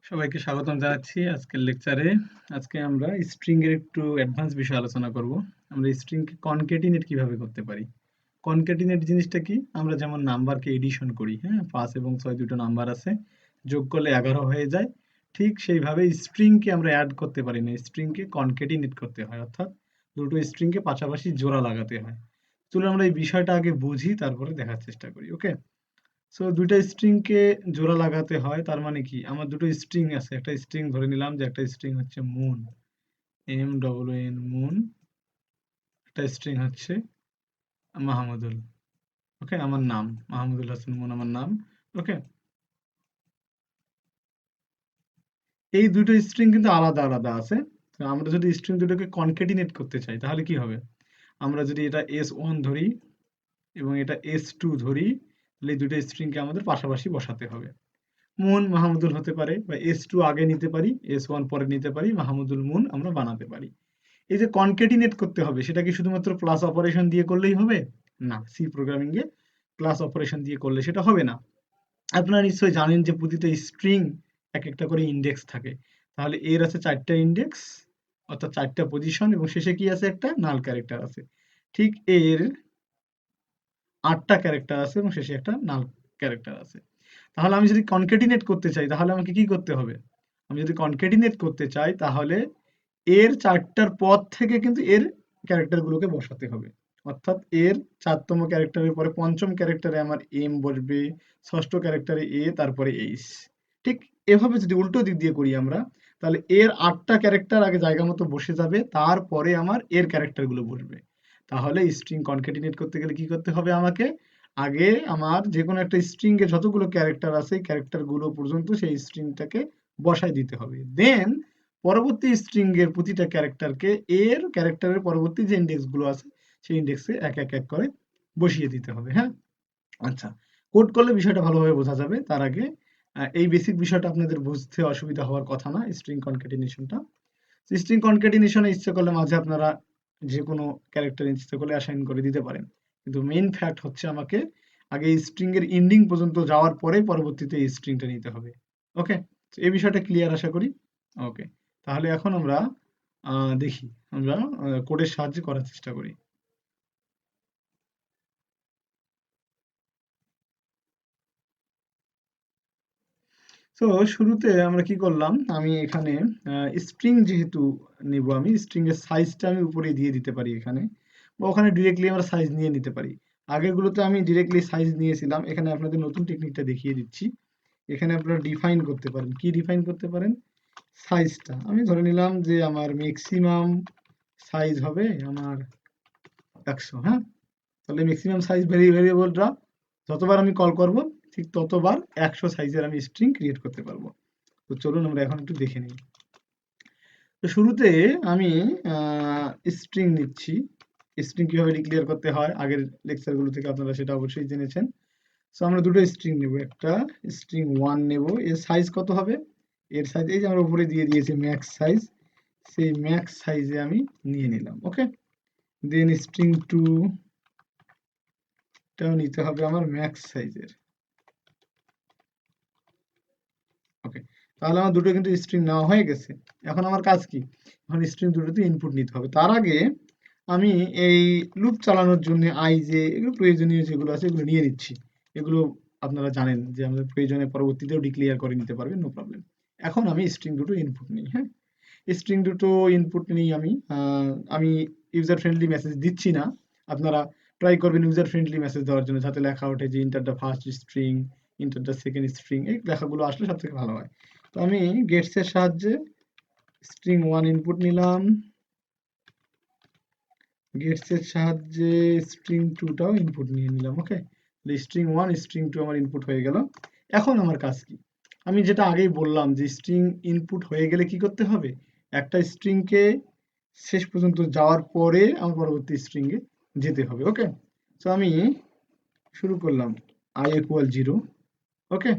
সবাইকে স্বাগতম জানাচ্ছি আজকের লেকচারে। আজকে আমরা স্ট্রিং এর একটু অ্যাডভান্স বিষয় আলোচনা করব। আমরা স্ট্রিং কে কনক্যাটিনেট কিভাবে করতে পারি। কনক্যাটিনেট জিনিসটা কি? আমরা যেমন নাম্বারকে এডিশন করি, হ্যাঁ, 5 এবং 6 দুটো নাম্বার আছে, যোগ করলে 11 হয়ে যায়। ঠিক সেইভাবে স্ট্রিং কে আমরা অ্যাড করতে পারি না, স্ট্রিং কে কনক্যাটিনেট করতে হয়, অর্থাৎ দুটো স্ট্রিং কে পাশাপাশি জোড়া লাগাতে হয়। চলুন আমরা এই বিষয়টা আগে বুঝি, তারপরে দেখার চেষ্টা করি। ওকে, সো দুইটা স্ট্রিং কে জোড়া লাগাতে হয়, তার মানে কি আমার দুটো স্ট্রিং আছে, একটা স্ট্রিং ধরে নিলাম যে একটা স্ট্রিং হচ্ছে মুন, MWN মুন, একটা স্ট্রিং হচ্ছে মাহমুদুল। ওকে, আমার নাম মাহমুদুল হাসান মুন, আমার নাম। ওকে, এই দুটো স্ট্রিং কিন্তু আলাদা আলাদা আছে। তো আমরা যদি স্ট্রিং দুটোকে কনকেটিনেট করতে চাই তাহলে কি হবে? আমরা যদি এটা S1 ধরি এবং এটা S2 ধরি, তাহলে এই দুটো স্ট্রিংকে আমাদের পাশাপাশি বসাতে হবে। মুন মাহমুদুল হতে পারে, বা S2 আগে নিতে পারি, S1 পরে নিতে পারি, মাহমুদুল মুন আমরা বানাতে পারি। এই যে কনকেটিনেট করতে হবে, সেটা কি শুধুমাত্র প্লাস অপারেশন দিয়ে করলেই হবে? না, সি প্রোগ্রামিং এ প্লাস অপারেশন দিয়ে করলে সেটা হবে না। আপনারা নিশ্চয়ই জানেন যে প্রতিটা স্ট্রিং এক একটা করে ইন্ডেক্স থাকে। তাহলে এর আছে 4টা ইন্ডেক্স, অর্থাৎ 4টা পজিশন, এবং শেষে কি আছে? একটা নাল ক্যারেক্টার আছে। ঠিক এর 8টা ক্যারেক্টার আছে এবং শেষে একটা নাল ক্যারেক্টার আছে। তাহলে আমি যদি কনকেটিনেট করতে চাই তাহলে আমাকে কি করতে হবে? আমি যদি কনকেটিনেট করতে চাই তাহলে এর 4টার পর থেকে কিন্তু এর ক্যারেক্টার গুলোকে বসাতে হবে। অর্থাৎ এর 4তম ক্যারেক্টারের পরে 5ম ক্যারেক্টারে আমার এম বসবে, 6ষ্ঠ ক্যারেক্টারে এ, তারপরে এইচ। ঠিক এভাবে যদি উল্টো দিক দিয়ে করি আমরা, তাহলে এর 8টা ক্যারেক্টার আগে জায়গা মতো বসে যাবে, তারপরে আমার এর ক্যারেক্টার গুলো বসবে। তাহলে স্ট্রিং কনকেটিনেট করতে গেলে কি করতে হবে আমাকে? আগে আমার যে কোনো একটা স্ট্রিং এর যতগুলো ক্যারেক্টার আছে, ক্যারেক্টার গুলো পর্যন্ত সেই স্ট্রিংটাকে বসায় দিতে হবে। দেন পরবর্তী স্ট্রিং এর প্রতিটা ক্যারেক্টারকে এর ক্যারেক্টারের পরবর্তী যে ইন্ডেক্স গুলো আছে সেই ইন্ডেক্সে এক এক এক করে বসিয়ে দিতে হবে। হ্যাঁ, আচ্ছা, কোড করলে বিষয়টা ভালোভাবে বোঝা যাবে। তার আগে এই বেসিক বিষয়টা আপনাদের বুঝতে অসুবিধা হওয়ার কথা না, স্ট্রিং কনক্যাটিনেশনটা। স্ট্রিং কনক্যাটিনেশনে ইচ্ছে করলে মাঝে আপনারা যে কোনো ক্যারেক্টার ইচ্ছে করলে অ্যাসাইন করে দিতে পারেন, কিন্তু মেইন ফ্যাক্ট হচ্ছে আমাকে আগে এই স্ট্রিং এর এন্ডিং পর্যন্ত যাওয়ার পরে পরবর্তীতে এই স্ট্রিংটা নিতে হবে। ওকে, এই বিষয়টা ক্লিয়ার আশা করি। ওকে, তাহলে এখন আমরা দেখি, আমরা কোডের সাহায্যে করার চেষ্টা করি। তো শুরুতে আমরা কি করলাম, আমি এখানে স্ট্রিং যেহেতু নিব, আমি স্ট্রিং এর সাইজটা আমি উপরে দিয়ে দিতে পারি এখানে, বা ওখানে ডিরেক্টলি আমরা সাইজ নিয়ে নিতে পারি। আগেরগুলোতে আমি ডিরেক্টলি সাইজ নিয়েছিলাম, এখানে আপনাদের নতুন টেকনিকটা দেখিয়ে দিচ্ছি। এখানে আপনারা ডিফাইন করতে পারেন। কি ডিফাইন করতে পারেন? সাইজটা আমি ধরে নিলাম যে আমার ম্যাক্সিমাম সাইজ হবে আমার 100। হ্যাঁ, তাহলে ম্যাক্সিমাম সাইজ ভেরিয়েবলটা যতবার আমি কল করব, ঠিক ততবার 100 সাইজের আমি স্ট্রিং ক্রিয়েট করতে পারবো। তো চলুন আমরা এখন একটু দেখে নিই। তো শুরুতে আমি স্ট্রিং নিচ্ছি। স্ট্রিং কিভাবে ডিক্লেয়ার করতে হয় আগের লেকচারগুলো থেকে আপনারা সেটা অবশ্যই জেনেছেন। সো আমরা দুটো স্ট্রিং নেব, একটা স্ট্রিং 1 নেব। এর সাইজ কত হবে? এর সাইজ এই যে আমরা উপরে দিয়ে দিয়েছি ম্যাক্স সাইজ, সেই ম্যাক্স সাইজে আমি নিয়ে নিলাম। ওকে, দেন স্ট্রিং 2 টাও নিতে হবে আমার ম্যাক্স সাইজের। ওকে, তাহলে আমার দুটো কিন্তু স্ট্রিং নেওয়া হয়ে গেছে। এখন আমার কাজ কি? এখন স্ট্রিং দুটোতে ইনপুট নিতে হবে। তার আগে আমি এই লুপ চালানোর জন্য যে এগুলো প্রয়োজনীয় যেগুলো আছে এগুলো নিয়ে নিচ্ছি। এগুলো আপনারা জানেন যে আমাদের প্রয়োজনে পরবর্তীতেও ডিক্লেয়ার করে নিতে পারবেন, নো প্রবলেম। এখন আমি স্ট্রিং দুটো ইনপুট নিই। হ্যাঁ, স্ট্রিং দুটো ইনপুট নিই আমি। আমি ইউজার ফ্রেন্ডলি মেসেজ দিচ্ছি না, আপনারা ট্রাই করবেন ইউজার ফ্রেন্ডলি মেসেজ দেওয়ার জন্য, যাতে লেখা ওঠে যে enter the first string, enter the second string, এই লেখাগুলো আসলে সব থেকে ভালো হয়। তো আমি গেটস এর সাহায্যে স্ট্রিং 1 ইনপুট নিলাম, গেটস এর সাহায্যে স্ট্রিং 2 টাও ইনপুট নিয়ে নিলাম। ওকে, স্ট্রিং 1 স্ট্রিং 2 আমার ইনপুট হয়ে গেল। এখন আমার কাজ কি? আমি যেটা আগেই বললাম যে স্ট্রিং ইনপুট হয়ে গেলে কি করতে হবে? একটা স্ট্রিং কে শেষ পর্যন্ত যাওয়ার পরে আমার পরবর্তী স্ট্রিং এ যেতে হবে। ওকে, সো আমি শুরু করলাম i equal 0। Okay,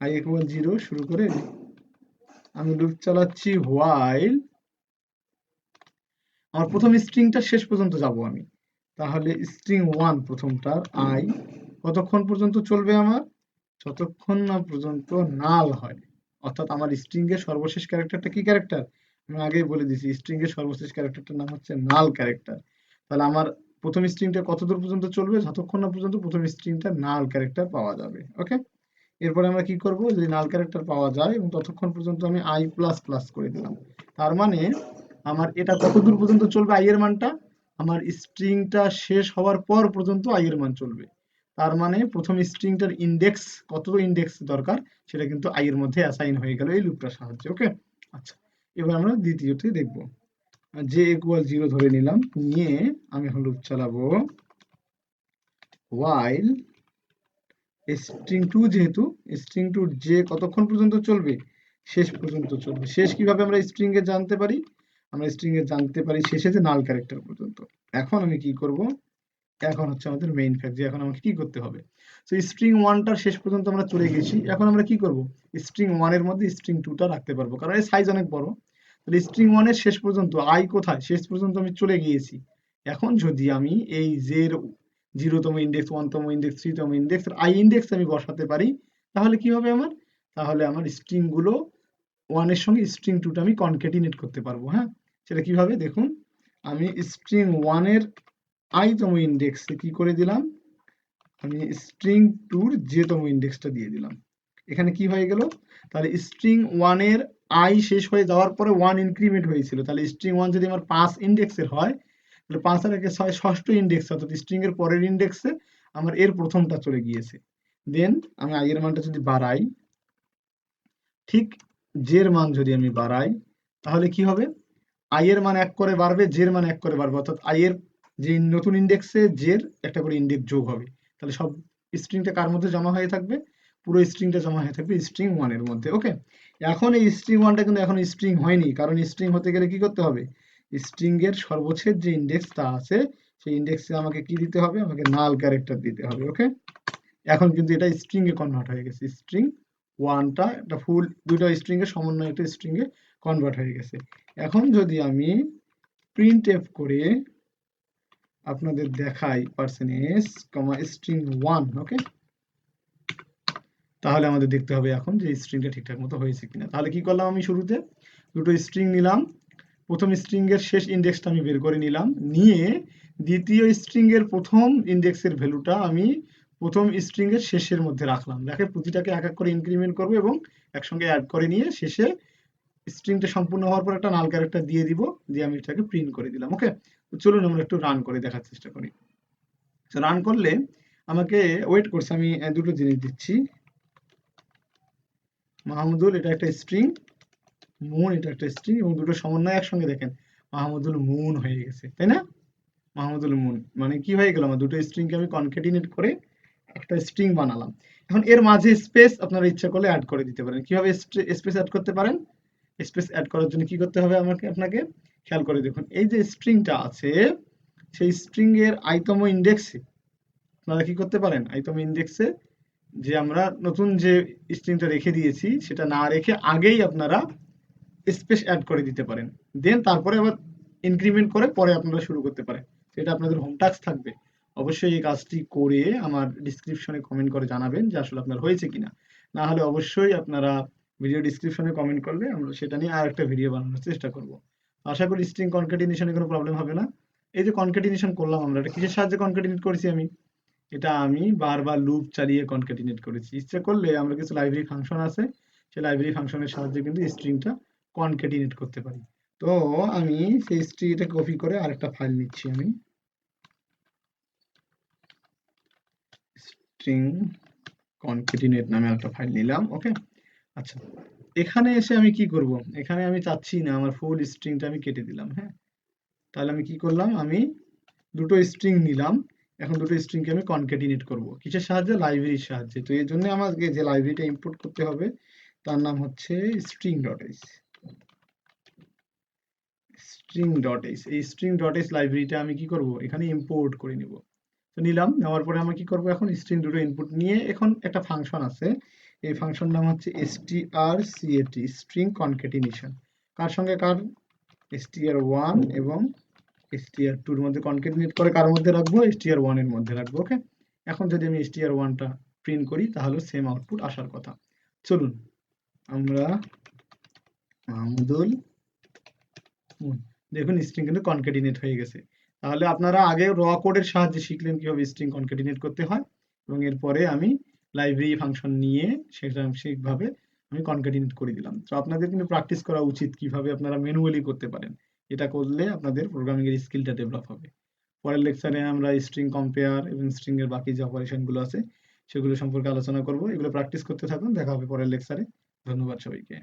i equal 0 শুরু করে আমি লুপ চালাচ্ছি while আমার প্রথম স্ট্রিংটা শেষ পর্যন্ত যাব আমি। তাহলে স্ট্রিং 1 প্রথমটার কতক্ষণ পর্যন্ত চলবে আমার? যতক্ষণ না পর্যন্ত নাল হয়। অর্থাৎ আমার স্ট্রিং এর সর্বশেষ ক্যারেক্টারটা কি ক্যারেক্টার, আমি আগেই বলে দিয়েছি স্ট্রিং এর সর্বশেষ ক্যারেক্টারটার নাম হচ্ছে নাল ক্যারেক্টার। তাহলে আমার প্রথম স্ট্রিংটা কতদূর পর্যন্ত চলবে, যতক্ষণ না পর্যন্ত প্রথম স্ট্রিংটা নাল ক্যারেক্টার পাওয়া যাবে। ওকে, এরপরে আমরা কি করব, যদি নাল ক্যারেক্টার পাওয়া যায় এবং ততক্ষণ পর্যন্ত আমি আই প্লাস প্লাস করে দিলাম। তার মানে আমার এটা কতদূর পর্যন্ত চলবে, আই এর মানটা আমার স্ট্রিংটা শেষ হওয়ার পর পর্যন্ত আই এর মান চলবে। তার মানে প্রথম স্ট্রিংটার ইন্ডেক্স, কত ইন্ডেক্স দরকার সেটা কিন্তু আই এর মধ্যে অ্যাসাইন হয়ে গেল এই লুপটার সাহায্যে। ওকে, আচ্ছা, এবার আমরা দ্বিতীয়টি দেখব। যে ইকুয়াল 0 ধরে নিলাম, নিয়ে আমি এখন লুপ চালাবো while স্ট্রিং টু, যেহেতু স্ট্রিং টু যে কতক্ষণ পর্যন্ত চলবে, শেষ পর্যন্ত চলবে। শেষ কিভাবে আমরা স্ট্রিং এ জানতে পারি, আমরা স্ট্রিং এ জানতে পারি শেষে যে নাল ক্যারেক্টার পর্যন্ত। এখন আমি কি করব, এখন হচ্ছে আমাদের মেইন ফ্যাক্ট যে এখন আমাকে কি করতে হবে। তো স্ট্রিং 1টার শেষ পর্যন্ত আমরা চলে গেছি, এখন আমরা কি করব, স্ট্রিং 1 এর মধ্যে স্ট্রিং 2টা রাখতে পারবো, কারণ এর সাইজ অনেক বড়। তাহলে স্ট্রিং 1 এর শেষ পর্যন্ত আই কোথায়, শেষ পর্যন্ত আমি চলে গিয়েছি। এখন যদি আমি এই যে 0তম ইন্ডেক্স, 1তম ইন্ডেক্স, 3তম ইন্ডেক্স, আই ইন্ডেক্স আমি বসাতে পারি, তাহলে কি হবে আমার, তাহলে আমার স্ট্রিং গুলো 1 এর সঙ্গে স্ট্রিং 2টা আমি কনক্যাটিনেট করতে পারবো। হ্যাঁ, সেটা কিভাবে দেখুন, আমি স্ট্রিং 1 এর i তম ইন্ডেক্সে কি করে দিলাম, আমি স্ট্রিং 2 এর j তম ইন্ডেক্সটা দিয়ে দিলাম। এখানে কি হয়ে গেল, তাহলে স্ট্রিং 1 এর i শেষ হয়ে যাওয়ার পরে 1 ইনক্রিমেন্ট হয়েছিল, তাহলে স্ট্রিং 1 যদি আমার 5 ইন্ডেক্সের হয়, তাহলে 5 আর 1 6, ষষ্ঠ ইন্ডেক্স, অর্থাৎ স্ট্রিং এর পরের ইন্ডেক্সে আমার এর প্রথমটা চলে গিয়েছে। দেন আমি i এর মানটা যদি বাড়াই, ঠিক j এর মান যদি আমি বাড়াই, তাহলে কি হবে, i এর মান 1 করে বাড়বে, j এর মান 1 করে বাড়বে, অর্থাৎ i এর যে নতুন ইন্ডেক্সে j এর একটা করে ইন্ডেক্স যোগ হবে। তাহলে সব স্ট্রিংটা কার মধ্যে জমা হয়ে থাকবে, পুরো স্ট্রিংটা জমা হয়ে থাকবে স্ট্রিং 1 এর মধ্যে। ওকে, এখন এই স্ট্রিং 1টা কিন্তু এখন স্ট্রিং হয়নি, কারণ স্ট্রিং হতে গেলে কি করতে হবে, স্ট্রিং এর সর্বশেষ যে ইন্ডেক্সটা আছে সেই ইন্ডেক্সে আমাকে কি দিতে হবে, আমাকে নাল ক্যারেক্টার দিতে হবে। ওকে, এখন কিন্তু এটা স্ট্রিং এ কনভার্ট হয়ে গেছে, স্ট্রিং 1টা একটা ফুল, দুটো স্ট্রিং এর সমন্বয়ে একটা স্ট্রিং এ কনভার্ট হয়ে গেছে। এখন যদি আমি প্রিন্টএফ করে আপনাদের দেখাই পার্সেন্টেজ কমা স্ট্রিং 1, ওকে, তাহলে আমাদের দেখতে হবে এখন যে স্ট্রিংটা ঠিকঠাক মতো হয়েছে কিনা। তাহলে কি করলাম, আমি শুরুতে দুটো স্ট্রিং নিলাম, প্রথম স্ট্রিং এর শেষ ইন্ডেক্সটা আমি বের করে নিলাম, নিয়ে দ্বিতীয় স্ট্রিং এর প্রথম ইন্ডেক্সের ভ্যালুটা আমি প্রথম স্ট্রিং এর শেষের মধ্যে রাখলাম। দেখে প্রতিটাকে এক এক করে ইনক্রিমেন্ট করবো এবং একসঙ্গে অ্যাড করে নিয়ে শেষে স্ট্রিংটা সম্পূর্ণ হওয়ার পর একটা নাল ক্যারেক্টার দিয়ে দিব, দিয়ে আমি এটাকে প্রিন্ট করে দিলাম। ওকে, তো চলুন আমরা একটু রান করে দেখার চেষ্টা করি। রান করলে আমাকে ওয়েট করছে, আমি দুটো জিনিস দিচ্ছি, মাহমুদুল এটা একটা স্ট্রিং, মুন এটা একটা স্ট্রিং, এবং দুটো সমন্বয় একসঙ্গে দেখেন মাহমুদুল মুন হয়ে গেছে, তাই না, মাহমুদুল মুন মানে কি হয়ে গেল, আমার দুটো স্ট্রিংকে আমি কনক্যাটিনেট করে একটা স্ট্রিং বানালাম। এখন এর মাঝে স্পেস আপনারা ইচ্ছা করলে অ্যাড করে দিতে পারেন। কিভাবে স্পেস অ্যাড করতে পারেন, স্পেস অ্যাড করার জন্য কি করতে হবে আমাকে, আপনাকে খেয়াল করে দেখুন, এই যে স্ট্রিংটা আছে সেই স্ট্রিং এর i তম ইন্ডেক্সে আপনারা কি করতে পারেন, i তম ইন্ডেক্সে যে আমরা নতুন যে স্ট্রিংটা রেখে দিয়েছি সেটা না রেখে আগেই আপনারা স্পেস অ্যাড করে দিতে পারেন, দেন তারপরে আবার ইনক্রিমেন্ট করে পরে আপনারা শুরু করতে পারেন। এটা আপনাদের হোম টাস্ক থাকবে, অবশ্যই এই কাজটি করে আমার ডিসক্রিপশনে কমেন্ট করে জানাবেন যে আসলে আপনার হয়েছে কিনা। না হলে অবশ্যই আপনারা ভিডিও ডিসক্রিপশনে কমেন্ট করলে আমরা সেটা নিয়ে আর একটা ভিডিও বানানোর চেষ্টা করব। আশা করি স্ট্রিং কনক্যাটিনেশনে কোনো প্রবলেম হবে না। এই যে কনক্যাটিনেশন করলাম আমরা, এটা কিসের সাহায্যে কনক্যাটিনেট করেছি, এটা আমি বারবার লুপ চালিয়ে কনক্যাটিনেট করেছি। ইচ্ছে করলে আমরা কিছু লাইব্রেরি ফাংশন আছে, সেই লাইব্রেরি ফাংশনের সাহায্যে কিন্তু স্ট্রিংটা কনক্যাটিনেট করতে পারি। তো আমি সেই স্ট্রিংটা কপি করে আরেকটা ফাইল নিচ্ছি, আমি স্ট্রিং কনক্যাটিনেট নামে আরেকটা ফাইল নিলাম। ওকে, আচ্ছা, এখানে এসে আমি কি করব, এখানে আমি চাচ্ছি না আমার ফুল স্ট্রিংটা আমি কেটে দিলাম। হ্যাঁ, তাহলে আমি কি করলাম, আমি দুটো স্ট্রিং নিলাম, এখন দুটো স্ট্রিংকে আমি কনক্যাটিনেট করব কিসের সাহায্যে, লাইব্রেরির সাহায্যে। তো এর জন্য আমাকে যে লাইব্রেরিটা ইম্পোর্ট করতে হবে তার নাম হচ্ছে string.h। string.h, এই string.h লাইব্রেরিটা আমি কি করব, এখানে ইম্পোর্ট করে নিব। তো নিলাম, নেওয়ার পরে আমি কি করব, এখন স্ট্রিং দুটো ইনপুট নিয়ে এখন একটা ফাংশন আছে, এই ফাংশন নাম হচ্ছে strcat, স্ট্রিং কনক্যাটিনেশন। কার সঙ্গে কার, str1 এবং str2 এর মধ্যে কনক্যাটিনেট করে কার মধ্যে রাখবো, str1 এর মধ্যে রাখবো। ওকে, এখন যদি আমি str1টা প্রিন্ট করি তাহলে সেম আউটপুট আসার কথা। চলুন আমরা মাহমুদুল মুন। দেখুন স্ট্রিং কিন্তু কনকেটিনেট হয়ে গেছে। তাহলে আপনারা আগে র কোডের সাহায্যে শিখলেন কিভাবে স্ট্রিং কনকেটিনেট করতে হয়, এবং এরপরে আমি লাইব্রেরি ফাংশন নিয়ে সেটা ঠিকভাবে আমি কনকেটিনেট করে দিলাম। তো আপনাদের কিন্তু প্র্যাকটিস করা উচিত কিভাবে আপনারা ম্যানুয়ালি করতে পারেন। এটা করলে আপনাদের প্রোগ্রামিং এর স্কিলটা ডেভেলপ হবে। পরের লেকচারে আমরা স্ট্রিং কম্পেয়ার এবং স্ট্রিং এর বাকি যে অপারেশন গুলো আছে সেগুলো সম্পর্কে আলোচনা করব। এগুলো প্র্যাকটিস করতে থাকুন। দেখা হবে পরের লেকচারে। ধন্যবাদ সবাইকে।